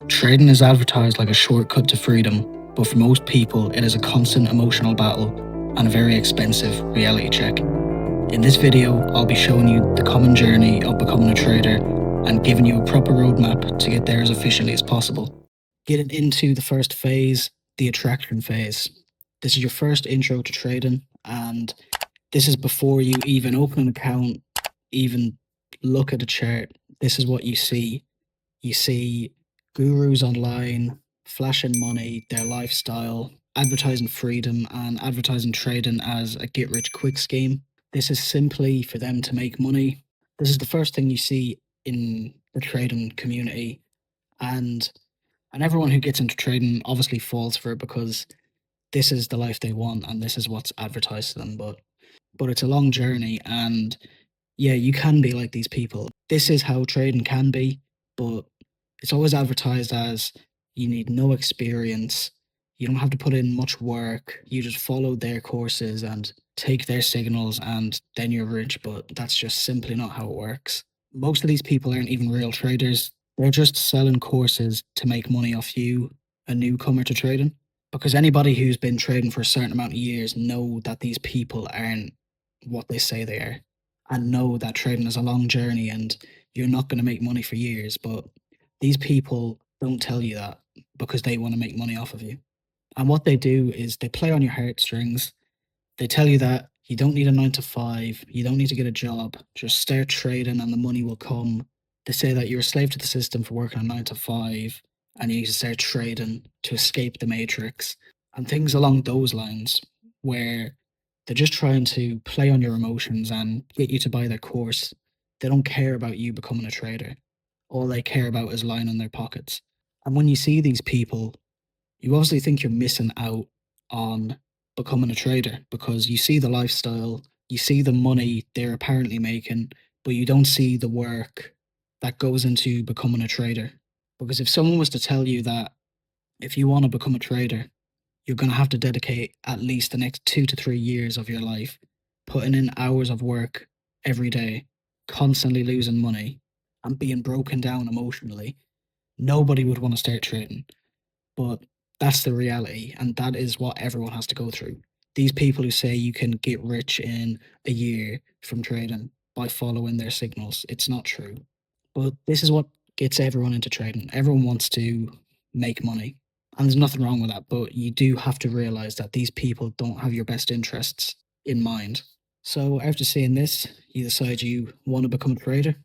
Trading is advertised like a shortcut to freedom, but for most people, it is a constant emotional battle and a very expensive reality check. In this video, I'll be showing you the common journey of becoming a trader and giving you a proper roadmap to get there as efficiently as possible. Getting into the first phase, the attraction phase. This is your first intro to trading, and this is before you even open an account, even look at a chart. This is what you see. You see gurus online flashing money, their lifestyle, advertising freedom, and advertising trading as a get rich quick scheme. This is simply for them to make money. This is the first thing you see in the trading community, and everyone who gets into trading obviously falls for it because this is the life they want and this is what's advertised to them. But it's a long journey, and yeah, you can be like these people. This is how trading can be, but it's always advertised as you need no experience. You don't have to put in much work. You just follow their courses and take their signals, and then you're rich. But that's just simply not how it works. Most of these people aren't even real traders. They're just selling courses to make money off you, a newcomer to trading. Because anybody who's been trading for a certain amount of years know that these people aren't what they say they are, and know that trading is a long journey and you're not going to make money for years. But these people don't tell you that because they want to make money off of you. And what they do is they play on your heartstrings. They tell you that you don't need a 9 to 5, you don't need to get a job, just start trading and the money will come. They say that you're a slave to the system for working a 9 to 5 and you need to start trading to escape the matrix and things along those lines, where they're just trying to play on your emotions and get you to buy their course. They don't care about you becoming a trader. All they care about is lining their pockets. And when you see these people, you obviously think you're missing out on becoming a trader because you see the lifestyle, you see the money they're apparently making, but you don't see the work that goes into becoming a trader. Because if someone was to tell you that if you want to become a trader, you're going to have to dedicate at least the next 2 to 3 years of your life putting in hours of work every day, constantly losing money, and being broken down emotionally, nobody would want to start trading. But that's the reality, and that is what everyone has to go through. These people who say you can get rich in a year from trading by following their signals, it's not true. But this is what gets everyone into trading. Everyone wants to make money. And there's nothing wrong with that, but you do have to realize that these people don't have your best interests in mind. So after seeing this, you decide you want to become a trader,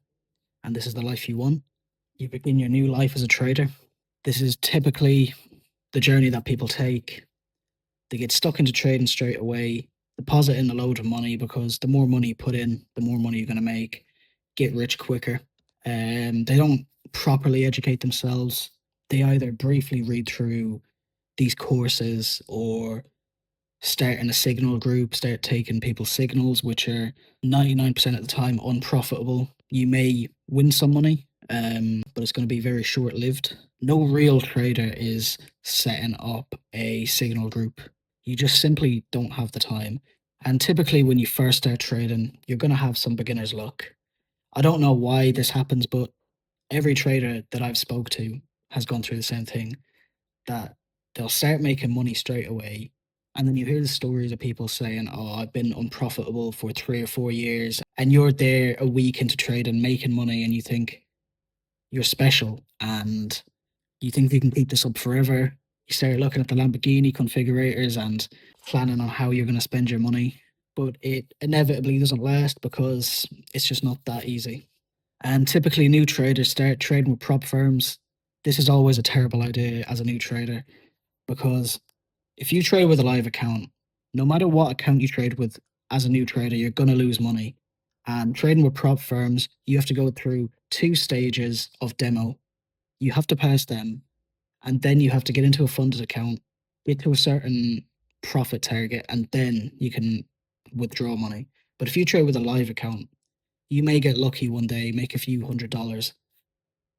and this is the life you want. You begin your new life as a trader. This is typically the journey that people take. They get stuck into trading straight away, deposit in a load of money because the more money you put in, the more money you're going to make, get rich quicker. They don't properly educate themselves. They either briefly read through these courses or start in a signal group, start taking people's signals, which are 99% of the time unprofitable. You may win some money, but it's going to be very short lived. No real trader is setting up a signal group. You just simply don't have the time. And typically, when you first start trading, you're going to have some beginner's luck. I don't know why this happens, but every trader that I've spoke to has gone through the same thing, that they'll start making money straight away. And then you hear the stories of people saying, "Oh, I've been unprofitable for 3 or 4 years." And you're there a week into trading, making money, and you think you're special and you think you can keep this up forever. You start looking at the Lamborghini configurators and planning on how you're going to spend your money. But it inevitably doesn't last because it's just not that easy. And typically, new traders start trading with prop firms. This is always a terrible idea as a new trader because if you trade with a live account, no matter what account you trade with as a new trader, you're going to lose money. And trading with prop firms, you have to go through 2 stages of demo. You have to pass them, and then you have to get into a funded account, get to a certain profit target, and then you can withdraw money. But if you trade with a live account, you may get lucky one day, make a few $100s,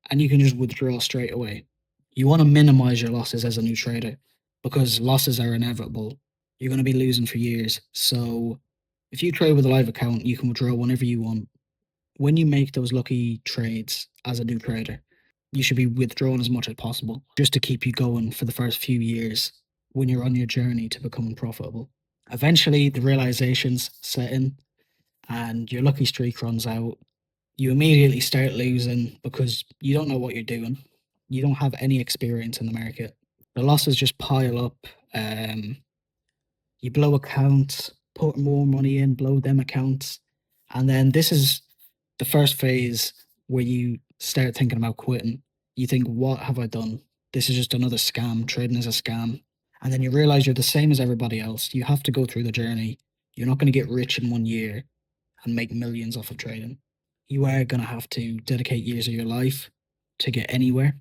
and you can just withdraw straight away. You want to minimize your losses as a new trader because losses are inevitable. You're going to be losing for years. So if you trade with a live account, you can withdraw whenever you want. When you make those lucky trades as a new trader, you should be withdrawing as much as possible just to keep you going for the first few years when you're on your journey to becoming profitable. Eventually, the realizations set in and your lucky streak runs out. You immediately start losing because you don't know what you're doing. You don't have any experience in the market. The losses just pile up. Um, you blow accounts, put more money in, blow them accounts. And then this is the first phase where you start thinking about quitting. You think, what have I done? This is just another scam. Trading is a scam. And then you realize you're the same as everybody else. You have to go through the journey. You're not going to get rich in 1 year and make millions off of trading. You are going to have to dedicate years of your life to get anywhere.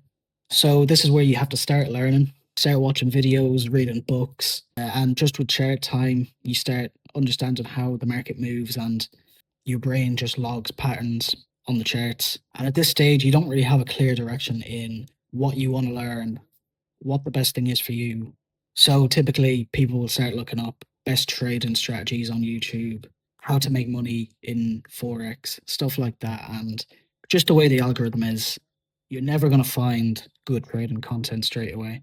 So this is where you have to start learning, start watching videos, reading books, and just with chart time, you start understanding how the market moves and your brain just logs patterns on the charts. And at this stage, you don't really have a clear direction in what you want to learn, what the best thing is for you. So typically, people will start looking up best trading strategies on YouTube, how to make money in forex, stuff like that. And just the way the algorithm is, you're never going to find good trading content straight away.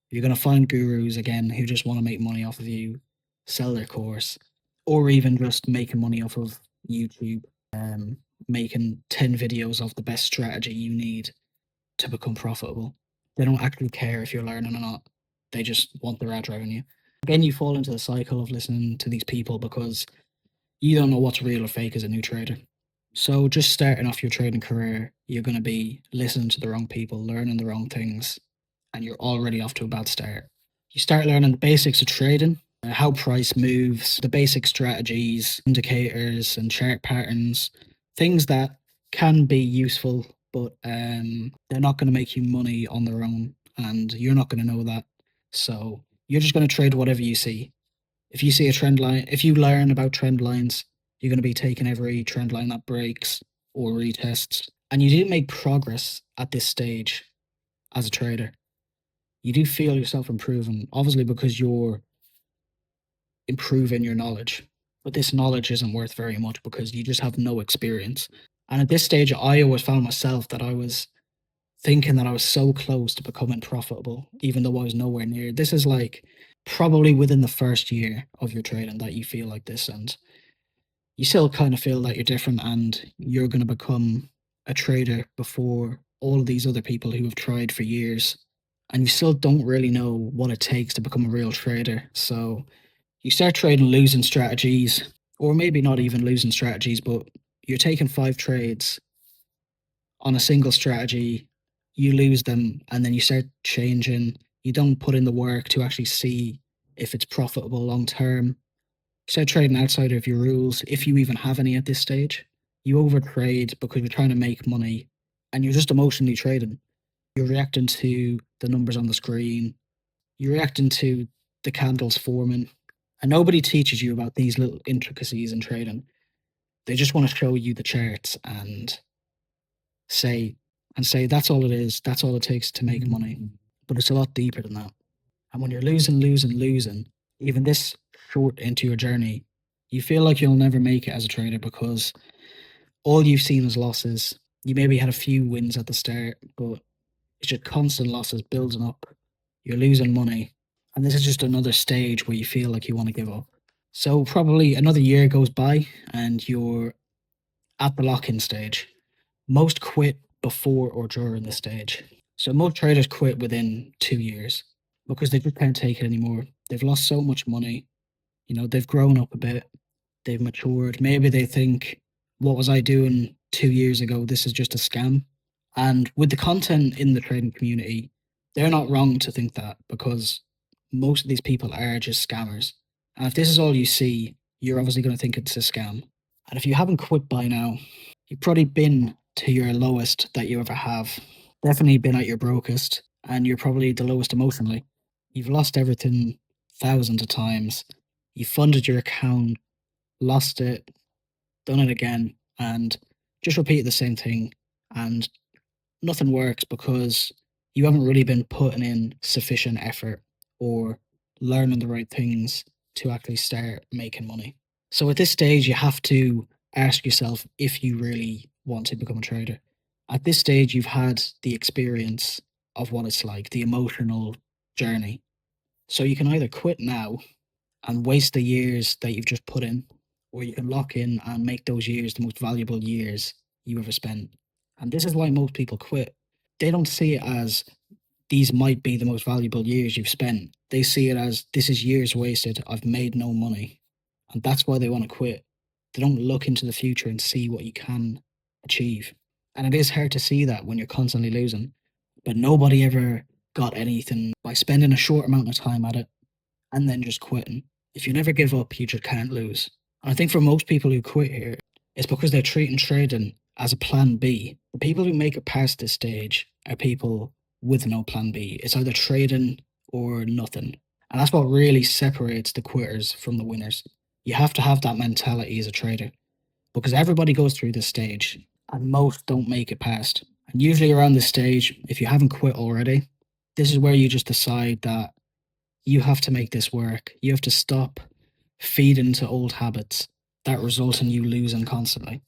You're going to find gurus again who just want to make money off of you, sell their course, or even just making money off of YouTube, making 10 videos of the best strategy you need to become profitable. They don't actually care if you're learning or not. They just want their ad revenue. Again, you fall into the cycle of listening to these people because you don't know what's real or fake as a new trader. So just starting off your trading career, you're going to be listening to the wrong people, learning the wrong things, and you're already off to a bad start. You start learning the basics of trading, how price moves, the basic strategies, indicators, and chart patterns, things that can be useful, but they're not going to make you money on their own, and you're not going to know that. So you're just going to trade whatever you see. If you see a trend line, if you learn about trend lines, you're going to be taking every trend line that breaks or retests. And you didn't make progress at this stage as a trader. You do feel yourself improving, obviously, because you're improving your knowledge. But this knowledge isn't worth very much because you just have no experience. And at this stage, I always found myself that I was thinking that I was so close to becoming profitable, even though I was nowhere near. This is like probably within the first year of your trading that you feel like this, and you still kind of feel that you're different and you're going to become a trader before all of these other people who have tried for years. And you still don't really know what it takes to become a real trader. So you start trading losing strategies, or maybe not even losing strategies, but you're taking 5 trades on a single strategy, you lose them, and then you start changing. You don't put in the work to actually see if it's profitable long term. You start trading outside of your rules, if you even have any at this stage. You overtrade because you're trying to make money and you're just emotionally trading. You're reacting to the numbers on the screen, you're reacting to the candles forming, and nobody teaches you about these little intricacies in trading. They just want to show you the charts and say say that's all it is. That's all it takes to make money. But it's a lot deeper than that. And when you're losing, even this short into your journey, you feel like you'll never make it as a trader because all you've seen is losses. You maybe had a few wins at the start, but it's just constant losses building up. You're losing money. And this is just another stage where you feel like you want to give up. So probably another year goes by and you're at the lock-in stage. Most quit before or during this stage. So most traders quit within 2 years because they just can't take it anymore. They've lost so much money. You know, they've grown up a bit. They've matured. Maybe they think, what was I doing 2 years ago? This is just a scam. And with the content in the trading community, they're not wrong to think that because most of these people are just scammers. And if this is all you see, you're obviously going to think it's a scam. And if you haven't quit by now, you've probably been to your lowest that you ever have. Definitely been at your brokest, and you're probably the lowest emotionally. You've lost everything thousands of times. You funded your account, lost it, done it again, and just repeated the same thing. And nothing works because you haven't really been putting in sufficient effort or learning the right things to actually start making money. So at this stage, you have to ask yourself if you really want to become a trader. At this stage, you've had the experience of what it's like, the emotional journey. So you can either quit now and waste the years that you've just put in, or you can lock in and make those years the most valuable years you ever spent. And this is why most people quit. They don't see it as these might be the most valuable years you've spent. They see it as this is years wasted. I've made no money. And that's why they want to quit. They don't look into the future and see what you can achieve. And it is hard to see that when you're constantly losing. But nobody ever got anything by spending a short amount of time at it and then just quitting. If you never give up, you just can't lose. And I think for most people who quit here, it's because they're treating trading as a plan B. The people who make it past this stage are people with no plan B. It's either trading or nothing. And that's what really separates the quitters from the winners. You have to have that mentality as a trader because everybody goes through this stage and most don't make it past. And usually around this stage, if you haven't quit already, this is where you just decide that you have to make this work. You have to stop feeding into old habits that result in you losing constantly.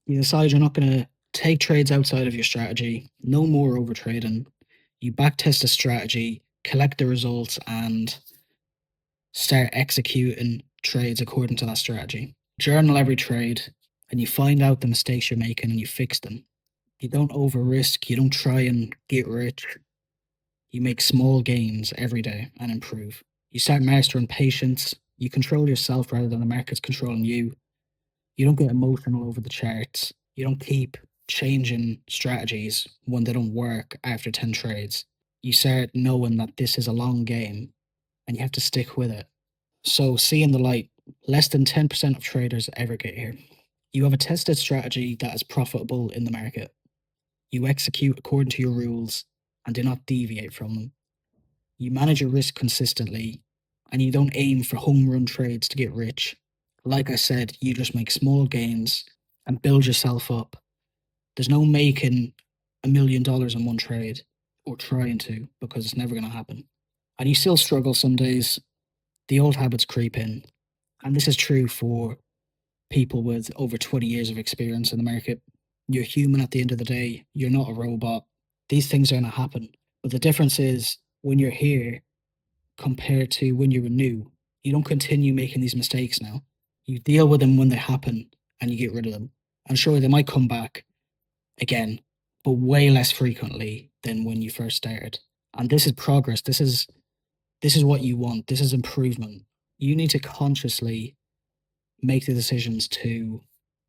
You decide you're not going to take trades outside of your strategy, no more over trading. You backtest a strategy, collect the results, and start executing trades according to that strategy. Journal every trade and you find out the mistakes you're making and you fix them. You don't over risk, you don't try and get rich. You make small gains every day and improve. You start mastering patience. You control yourself rather than the market's controlling you. You don't get emotional over the charts. You don't keep changing strategies when they don't work after 10 trades. You start knowing that this is a long game and you have to stick with it. So, seeing the light, less than 10% of traders ever get here. You have a tested strategy that is profitable in the market. You execute according to your rules and do not deviate from them. You manage your risk consistently and you don't aim for home run trades to get rich. Like I said, you just make small gains and build yourself up. There's no making $1 million in one trade or trying to because it's never going to happen. And you still struggle some days. The old habits creep in. And this is true for people with over 20 years of experience in the market. You're human at the end of the day. You're not a robot. These things are going to happen. But the difference is when you're here, compared to when you were new. You don't continue making these mistakes now. You deal with them when they happen and you get rid of them. And sure, they might come back again, but way less frequently than when you first started. And this is progress. This is what you want. This is improvement. You need to consciously make the decisions to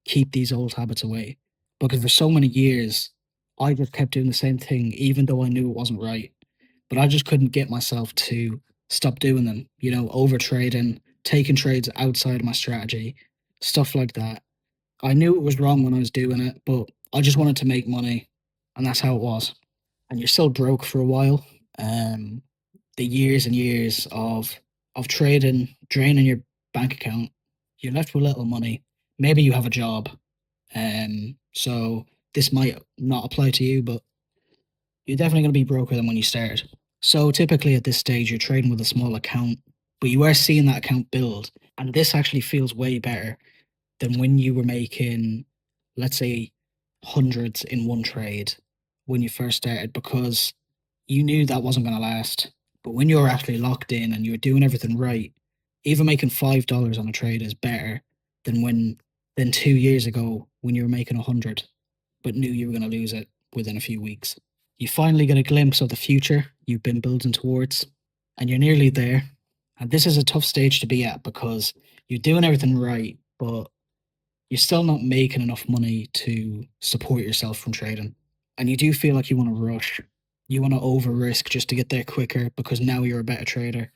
keep these old habits away. Because for so many years, I just kept doing the same thing, even though I knew it wasn't right. But I just couldn't get myself to stop doing them, over trading, taking trades outside of my strategy, stuff like that. I knew it was wrong when I was doing it, but I just wanted to make money, and that's how it was. And you're still broke for a while. The years and years of trading, draining your bank account, you're left with little money. Maybe you have a job, so this might not apply to you, but you're definitely going to be broker than when you started. So typically at this stage, you're trading with a small account, but you are seeing that account build. And this actually feels way better than when you were making, let's say, hundreds in one trade when you first started because you knew that wasn't going to last. But when you're actually locked in and you're doing everything right, even making $5 on a trade is better than 2 years ago when you were making 100, but knew you were going to lose it within a few weeks. You finally get a glimpse of the future you've been building towards, and you're nearly there. And this is a tough stage to be at because you're doing everything right, but you're still not making enough money to support yourself from trading. And you do feel like you want to rush. You want to over risk just to get there quicker because now you're a better trader.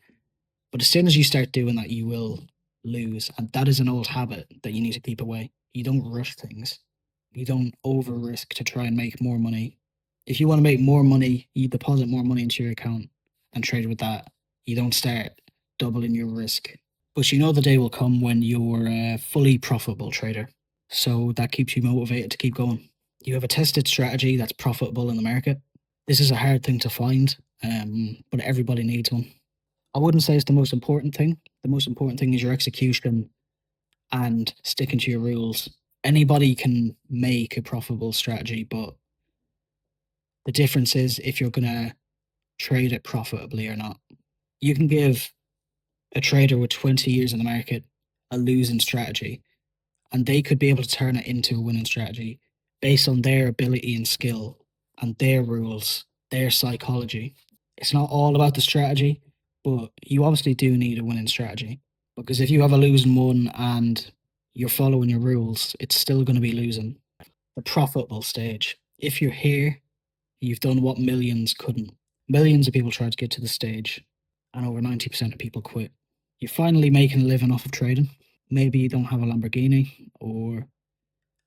But as soon as you start doing that, you will lose. And that is an old habit that you need to keep away. You don't rush things. You don't over risk to try and make more money. If you want to make more money, you deposit more money into your account and trade with that. You don't start doubling your risk. But you know the day will come when you're a fully profitable trader. So that keeps you motivated to keep going. You have a tested strategy that's profitable in the market. This is a hard thing to find, but everybody needs one. I wouldn't say it's the most important thing. The most important thing is your execution and sticking to your rules. Anybody can make a profitable strategy, but The difference is if you're going to trade it profitably or not. You can give a trader with 20 years in the market a losing strategy, and they could be able to turn it into a winning strategy based on their ability and skill and their rules, their psychology. It's not all about the strategy, but you obviously do need a winning strategy, because if you have a losing one and you're following your rules, it's still going to be losing. The profitable stage. If you're here, you've done what millions couldn't. Millions of people try to get to the stage, and over 90% of people quit. You're finally making a living off of trading. Maybe you don't have a Lamborghini or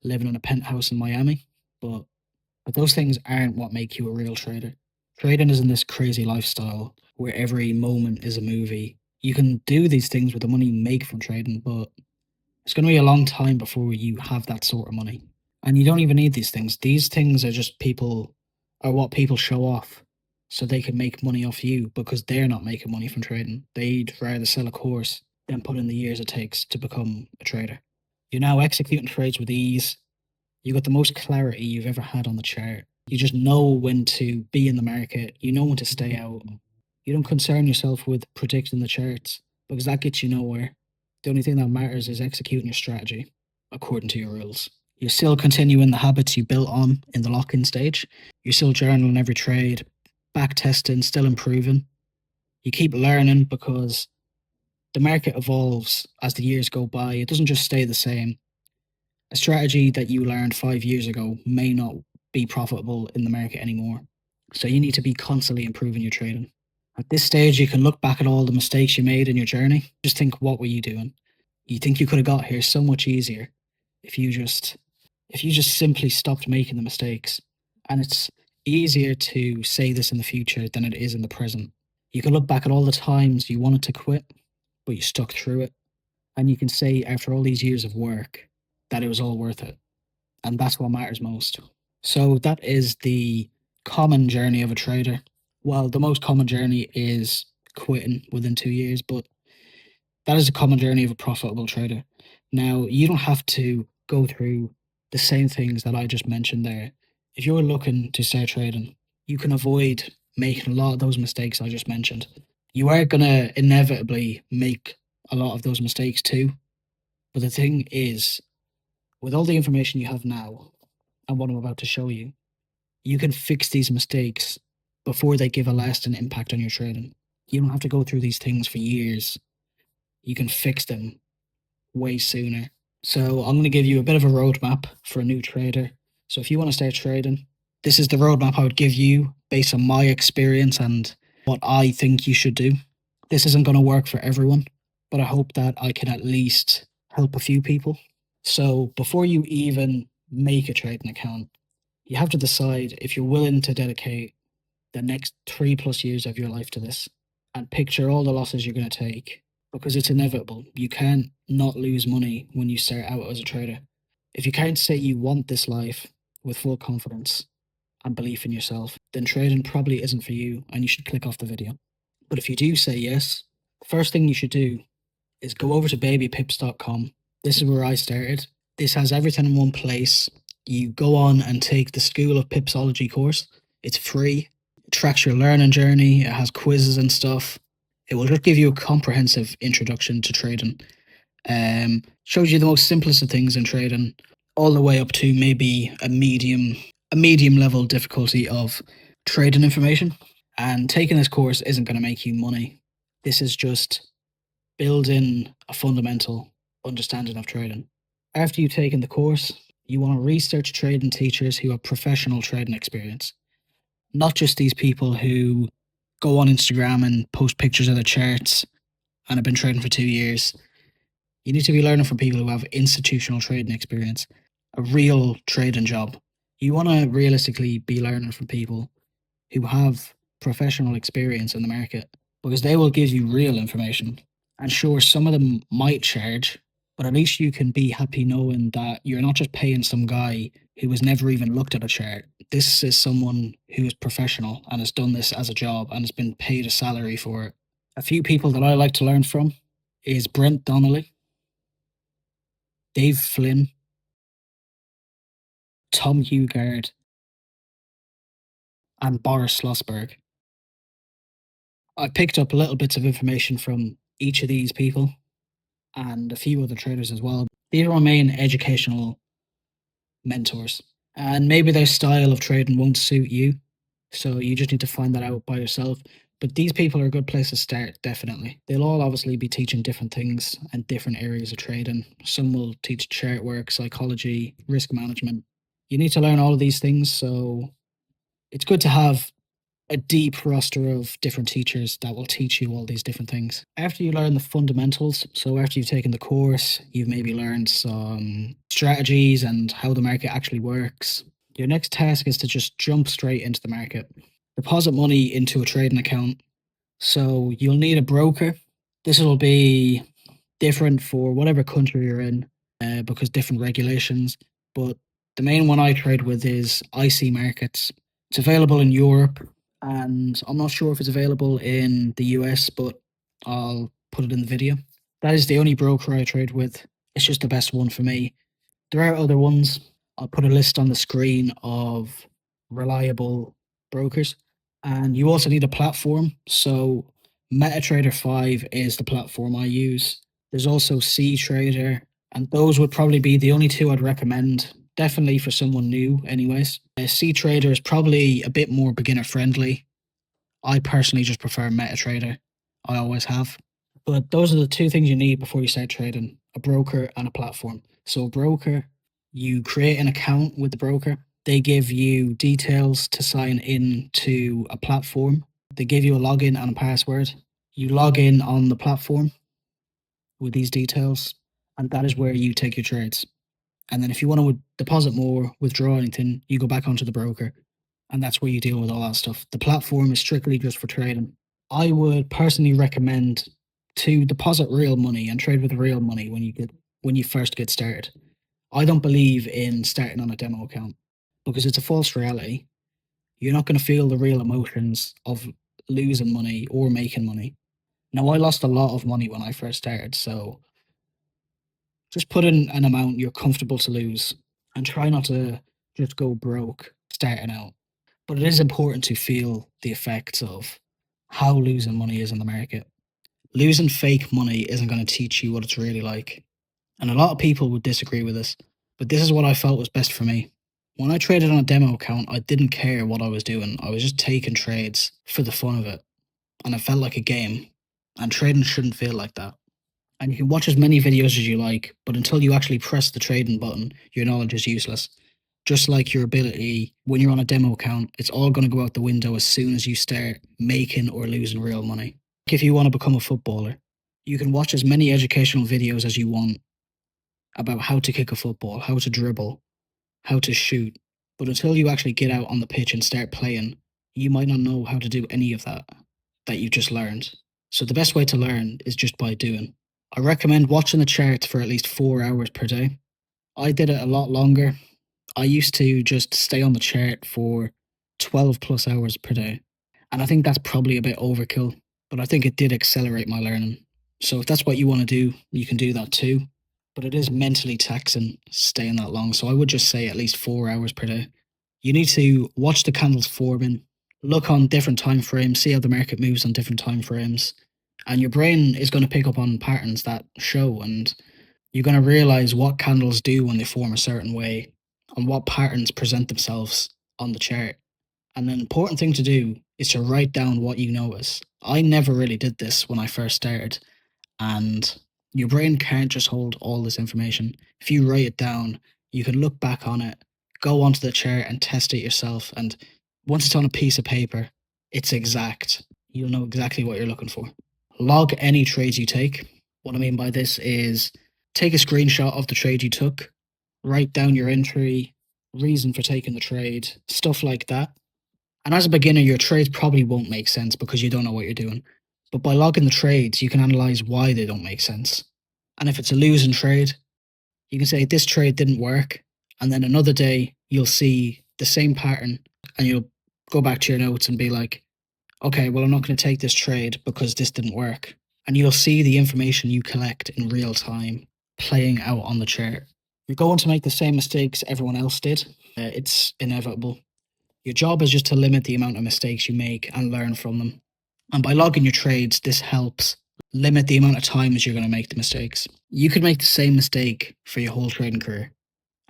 living in a penthouse in Miami, but those things aren't what make you a real trader. Trading isn't this crazy lifestyle where every moment is a movie. You can do these things with the money you make from trading, but it's going to be a long time before you have that sort of money. And you don't even need these things. These things are just are what people show off so they can make money off you, because they're not making money from trading. They'd rather sell a course than put in the years it takes to become a trader. You're now executing trades with ease. You got the most clarity you've ever had on the chart. You just know when to be in the market. You know when to stay out. You don't concern yourself with predicting the charts, because that gets you nowhere. The only thing that matters is executing your strategy according to your rules. You're still continuing the habits you built on in the lock-in stage. You're still journaling every trade, back testing, still improving. You keep learning because the market evolves as the years go by. It doesn't just stay the same. A strategy that you learned 5 years ago may not be profitable in the market anymore. So you need to be constantly improving your trading. At this stage, you can look back at all the mistakes you made in your journey. Just think, what were you doing? You think you could have got here so much easier if you just simply stopped making the mistakes. And it's easier to say this in the future than it is in the present. You can look back at all the times you wanted to quit, but you stuck through it. And you can say after all these years of work that it was all worth it. And that's what matters most. So that is the common journey of a trader. Well, the most common journey is quitting within 2 years, but that is a common journey of a profitable trader. Now, you don't have to go through the same things that I just mentioned there. If you're looking to start trading, you can avoid making a lot of those mistakes I just mentioned. You are going to inevitably make a lot of those mistakes too. But the thing is, with all the information you have now and what I'm about to show you, you can fix these mistakes before they give a lasting impact on your trading. You don't have to go through these things for years. You can fix them way sooner. So I'm going to give you a bit of a roadmap for a new trader. So if you want to start trading, this is the roadmap I would give you based on my experience and what I think you should do. This isn't going to work for everyone, but I hope that I can at least help a few people. So before you even make a trading account, you have to decide if you're willing to dedicate the next 3+ years of your life to this, and picture all the losses you're going to take, because it's inevitable. You can't not lose money when you start out as a trader. If you can't say you want this life with full confidence and belief in yourself, then trading probably isn't for you and you should click off the video. But if you do say yes, the first thing you should do is go over to babypips.com. This is where I started. This has everything in one place. You go on and take the School of Pipsology course. It's free. It tracks your learning journey. It has quizzes and stuff. It will just give you a comprehensive introduction to trading. Shows you the most simplest of things in trading, all the way up to maybe a medium level difficulty of trading information. And taking this course isn't going to make you money. This is just building a fundamental understanding of trading. After you've taken the course, you want to research trading teachers who have professional trading experience, not just these people who go on Instagram and post pictures of their charts and have been trading for 2 years. You need to be learning from people who have institutional trading experience, a real trading job. You want to realistically be learning from people who have professional experience in the market, because they will give you real information. And sure, some of them might charge, but at least you can be happy knowing that you're not just paying some guy who has never even looked at a chart. This is someone who is professional and has done this as a job and has been paid a salary for it. A few people that I like to learn from is Brent Donnelly, Dave Flynn, Tom Hugard, and Boris Schlossberg. I picked up little bits of information from each of these people and a few other traders as well. These are my main educational mentors. And maybe their style of trading won't suit you. So you just need to find that out by yourself. But these people are a good place to start, definitely. They'll all obviously be teaching different things and different areas of trading. Some will teach chart work, psychology, risk management. You need to learn all of these things. So it's good to have a deep roster of different teachers that will teach you all these different things. After you learn the fundamentals, so after you've taken the course, you've maybe learned some strategies and how the market actually works. Your next task is to just jump straight into the market. Deposit money into a trading account. So you'll need a broker. This will be different for whatever country you're in because different regulations. But the main one I trade with is IC Markets. It's available in Europe, and I'm not sure if it's available in the US, but I'll put it in the video. That is the only broker I trade with. It's just the best one for me. There are other ones. I'll put a list on the screen of reliable brokers. And you also need a platform. So MetaTrader 5 is the platform I use. There's also CTrader, and those would probably be the only two I'd recommend. Definitely for someone new, anyways. CTrader is probably a bit more beginner friendly. I personally just prefer MetaTrader. I always have. But those are the two things you need before you start trading: a broker and a platform. So, a broker, you create an account with the broker. They give you details to sign in to a platform. They give you a login and a password. You log in on the platform with these details, and that is where you take your trades. And then, if you want to deposit more, withdraw anything, you go back onto the broker, and that's where you deal with all that stuff. The platform is strictly just for trading. I would personally recommend to deposit real money and trade with real money when you first get started. I don't believe in starting on a demo account because it's a false reality. You're not going to feel the real emotions of losing money or making money. Now, I lost a lot of money when I first started, so just put in an amount you're comfortable to lose and try not to just go broke starting out. But it is important to feel the effects of how losing money is in the market. Losing fake money isn't going to teach you what it's really like. And a lot of people would disagree with this, but this is what I felt was best for me. When I traded on a demo account, I didn't care what I was doing. I was just taking trades for the fun of it. And it felt like a game. And trading shouldn't feel like that. And you can watch as many videos as you like, but until you actually press the trading button, your knowledge is useless. Just like your ability when you're on a demo account, it's all going to go out the window as soon as you start making or losing real money. If you want to become a footballer, you can watch as many educational videos as you want about how to kick a football, how to dribble, how to shoot. But until you actually get out on the pitch and start playing, you might not know how to do any of that you just learned. So the best way to learn is just by doing. I recommend watching the charts for at least 4 hours per day. I did it a lot longer. I used to just stay on the chart for 12 plus hours per day. And I think that's probably a bit overkill, but I think it did accelerate my learning. So if that's what you want to do, you can do that too. But it is mentally taxing staying that long. So I would just say at least 4 hours per day. You need to watch the candles forming, look on different time frames, see how the market moves on different time frames. And your brain is going to pick up on patterns that show, and you're going to realize what candles do when they form a certain way and what patterns present themselves on the chart. And an important thing to do is to write down what you notice. I never really did this when I first started, and your brain can't just hold all this information. If you write it down, you can look back on it, go onto the chart and test it yourself. And once it's on a piece of paper, it's exact. You'll know exactly what you're looking for. Log any trades you take. What I mean by this is take a screenshot of the trade you took, write down your entry, reason for taking the trade, stuff like that. And as a beginner, your trades probably won't make sense because you don't know what you're doing. But by logging the trades, you can analyze why they don't make sense. And if it's a losing trade, you can say this trade didn't work. And then another day, you'll see the same pattern and you'll go back to your notes and be like, okay, well, I'm not going to take this trade because this didn't work. And you'll see the information you collect in real time playing out on the chart. You're going to make the same mistakes everyone else did. It's inevitable. Your job is just to limit the amount of mistakes you make and learn from them. And by logging your trades, this helps limit the amount of times you're going to make the mistakes. You could make the same mistake for your whole trading career,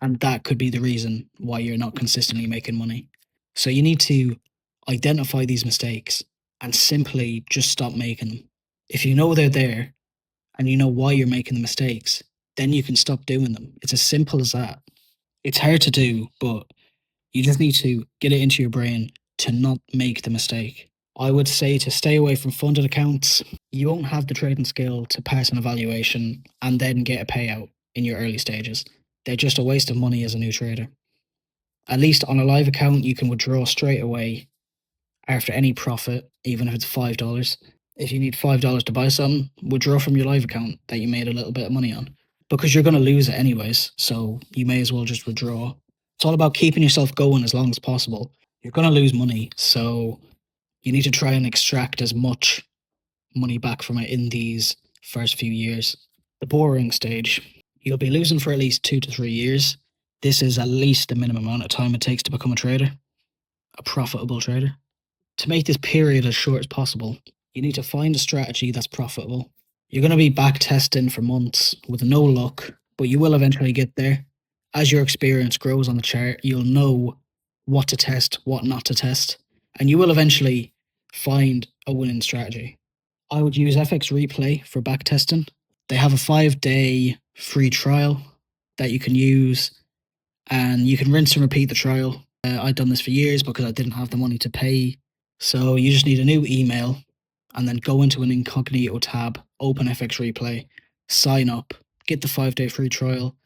and that could be the reason why you're not consistently making money. So you need to identify these mistakes and simply just stop making them. If you know they're there and you know why you're making the mistakes, then you can stop doing them. It's as simple as that. It's hard to do, but you just need to get it into your brain to not make the mistake. I would say to stay away from funded accounts. You won't have the trading skill to pass an evaluation and then get a payout in your early stages. They're just a waste of money as a new trader. At least on a live account, you can withdraw straight away after any profit, even if it's $5. If you need $5 to buy something, withdraw from your live account that you made a little bit of money on, because you're going to lose it anyways. So you may as well just withdraw. It's all about keeping yourself going as long as possible. You're going to lose money, so you need to try and extract as much money back from it in these first few years. The boring stage, you'll be losing for at least 2 to 3 years. This is at least the minimum amount of time it takes to become a trader, a profitable trader. To make this period as short as possible, you need to find a strategy that's profitable. You're going to be back testing for months with no luck, but you will eventually get there. As your experience grows on the chart, you'll know what to test, what not to test, and you will eventually find a winning strategy. I would use FX Replay for back testing. They have a 5-day free trial that you can use, and you can rinse and repeat the trial. I'd done this for years because I didn't have the money to pay. So you just need a new email and then go into an incognito tab, open FX Replay, sign up, get the 5-day free trial,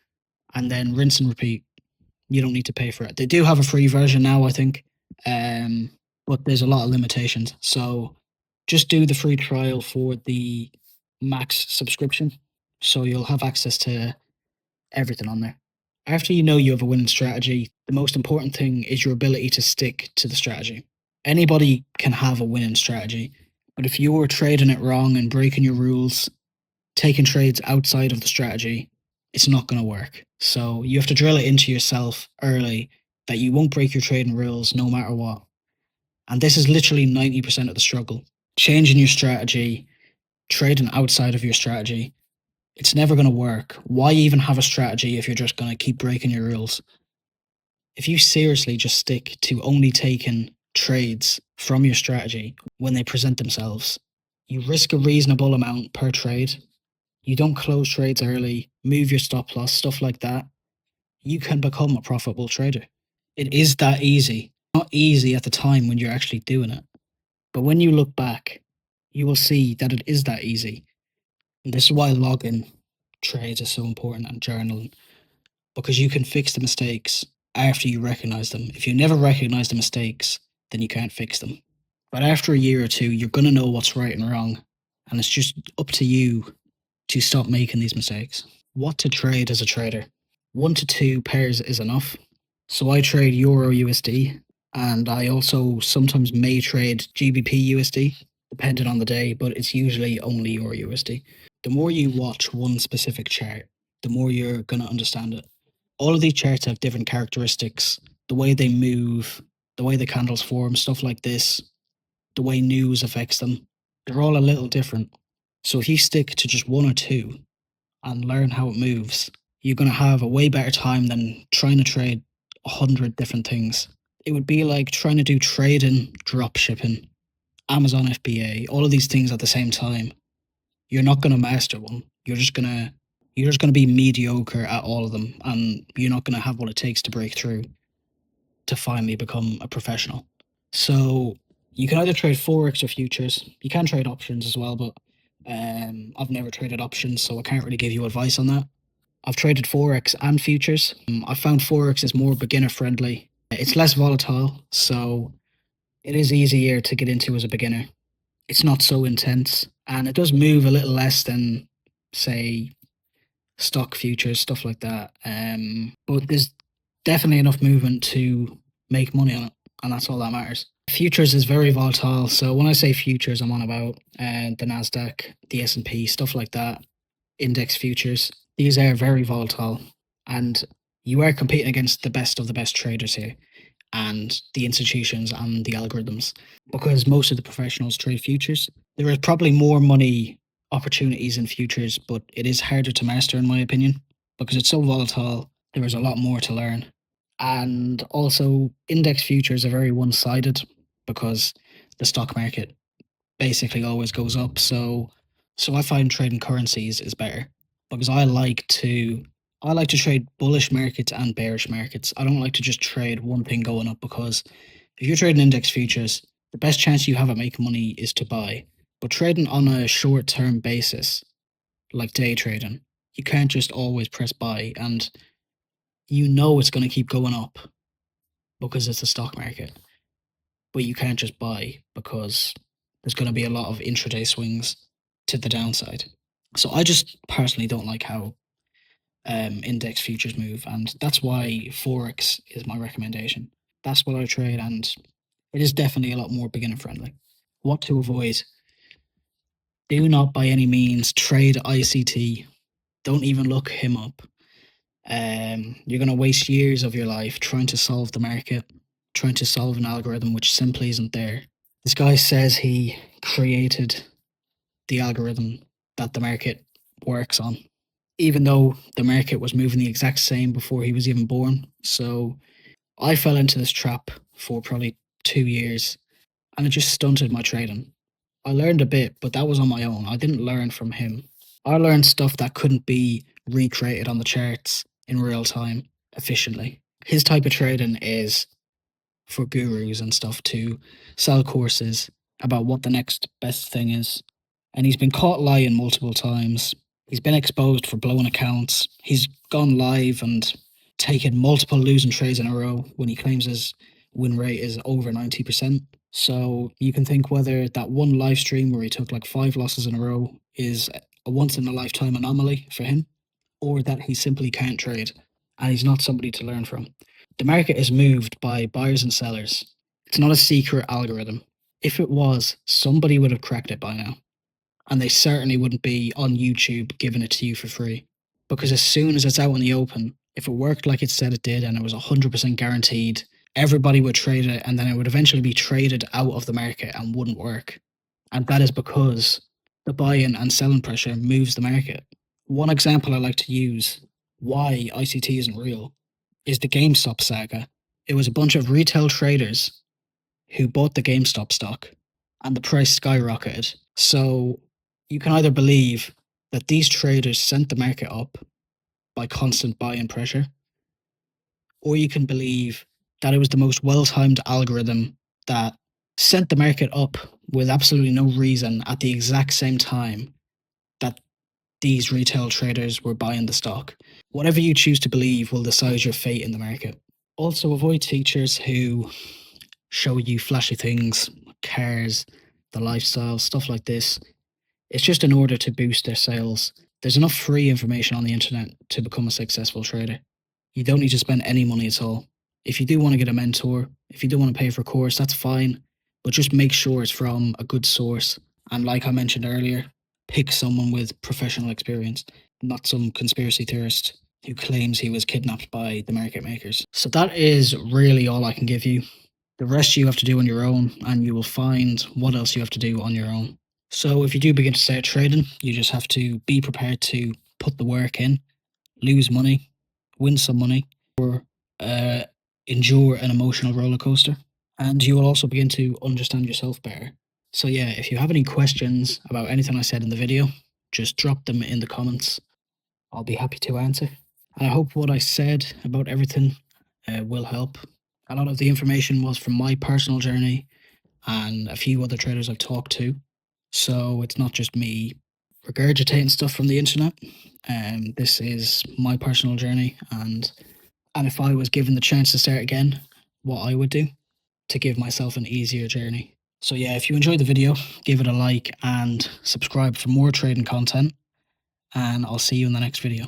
and then rinse and repeat. You don't need to pay for it. They do have a free version now, I think, but there's a lot of limitations. So just do the free trial for the max subscription, so you'll have access to everything on there. After you know you have a winning strategy, the most important thing is your ability to stick to the strategy. Anybody can have a winning strategy, but if you're trading it wrong and breaking your rules, taking trades outside of the strategy, it's not going to work. So you have to drill it into yourself early that you won't break your trading rules no matter what. And this is literally 90% of the struggle. Changing your strategy, trading outside of your strategy, it's never going to work. Why even have a strategy if you're just going to keep breaking your rules? If you seriously just stick to only taking trades from your strategy when they present themselves, you risk a reasonable amount per trade. You don't close trades early, move your stop loss, stuff like that. You can become a profitable trader. It is that easy. Not easy at the time when you're actually doing it. But when you look back, you will see that it is that easy. And this is why logging trades is so important and journaling, because you can fix the mistakes after you recognize them. If you never recognize the mistakes, then you can't fix them. But after a year or two, you're going to know what's right and wrong. And it's just up to you to stop making these mistakes. What to trade as a trader? 1 to 2 pairs is enough. So I trade Euro USD, and I also sometimes may trade GBP USD, depending on the day, but it's usually only Euro USD. The more you watch one specific chart, the more you're going to understand it. All of these charts have different characteristics, the way they move, the way the candles form, stuff like this, the way news affects them. They're all a little different. So if you stick to just 1 or 2 and learn how it moves, you're going to have a way better time than trying to trade 100 different things. It would be like trying to do trading, drop shipping, Amazon FBA, all of these things at the same time. You're not going to master one. You're just going to be mediocre at all of them, and you're not going to have what it takes to break through to finally become a professional. So you can either trade forex or futures. You can trade options as well, but I've never traded options, so I can't really give you advice on that. I've traded forex and futures. I found forex is more beginner friendly. It's less volatile, so it is easier to get into as a beginner. It's not so intense, and it does move a little less than, say, stock futures, stuff like that. But there's definitely enough movement to make money on it, and that's all that matters. Futures is very volatile, so when I say futures, I'm on about the Nasdaq, the S&P, stuff like that. Index futures. These are very volatile, and you are competing against the best of the best traders here. and the institutions and the algorithms. Because most of the professionals trade futures, there is probably more money opportunities in futures, but it is harder to master, in my opinion, because it's so volatile. There is a lot more to learn. And also, index futures are very one sided because the stock market basically always goes up. So I find trading currencies is better because I like to trade bullish markets and bearish markets. I don't like to just trade one thing going up because if you're trading index futures, the best chance you have at making money is to buy. But trading on a short term basis, like day trading, you can't just always press buy and you know it's going to keep going up because it's the stock market. But you can't just buy because there's going to be a lot of intraday swings to the downside. So I just personally don't like how index futures move, and that's why forex is my recommendation. That's what I trade, and it is definitely a lot more beginner friendly. What to avoid? Do not by any means trade ICT. Don't even look him up. You're going to waste years of your life trying to solve the market, trying to solve an algorithm which simply isn't there. This guy says he created the algorithm that the market works on, even though the market was moving the exact same before he was even born. So I fell into this trap for probably 2 years and it just stunted my trading. I learned a bit, but that was on my own. I didn't learn from him. I learned stuff that couldn't be recreated on the charts in real time efficiently. His type of trading is for gurus and stuff to sell courses about what the next best thing is. And he's been caught lying multiple times. He's been exposed for blowing accounts. He's gone live and taken multiple losing trades in a row when he claims his win rate is over 90%. So you can think whether that one live stream where he took like 5 losses in a row is a once in a lifetime anomaly for him, or that he simply can't trade and he's not somebody to learn from. The market is moved by buyers and sellers. It's not a secret algorithm. If it was, somebody would have cracked it by now. And they certainly wouldn't be on YouTube giving it to you for free. Because as soon as it's out in the open, if it worked like it said it did and it was 100% guaranteed, everybody would trade it and then it would eventually be traded out of the market and wouldn't work. And that is because the buying and selling pressure moves the market. One example I like to use why ICT isn't real is the GameStop saga. It was a bunch of retail traders who bought the GameStop stock and the price skyrocketed. So you can either believe that these traders sent the market up by constant buy-in pressure, or you can believe that it was the most well-timed algorithm that sent the market up with absolutely no reason at the exact same time that these retail traders were buying the stock. Whatever you choose to believe will decide your fate in the market. Also, avoid teachers who show you flashy things, cars, the lifestyle, stuff like this. It's just in order to boost their sales. There's enough free information on the internet to become a successful trader. You don't need to spend any money at all. If you do want to get a mentor, if you do want to pay for a course, that's fine. But just make sure it's from a good source. And like I mentioned earlier, pick someone with professional experience, not some conspiracy theorist who claims he was kidnapped by the market makers. So that is really all I can give you. The rest you have to do on your own, and you will find what else you have to do on your own. So if you do begin to start trading, you just have to be prepared to put the work in, lose money, win some money, or endure an emotional roller coaster. And you will also begin to understand yourself better. So yeah, if you have any questions about anything I said in the video, just drop them in the comments. I'll be happy to answer. And I hope what I said about everything will help. A lot of the information was from my personal journey and a few other traders I've talked to. So it's not just me regurgitating stuff from the internet. This is my personal journey, and if I was given the chance to start again, what I would do to give myself an easier journey. So yeah, if you enjoyed the video, give it a like and subscribe for more trading content, and I'll see you in the next video.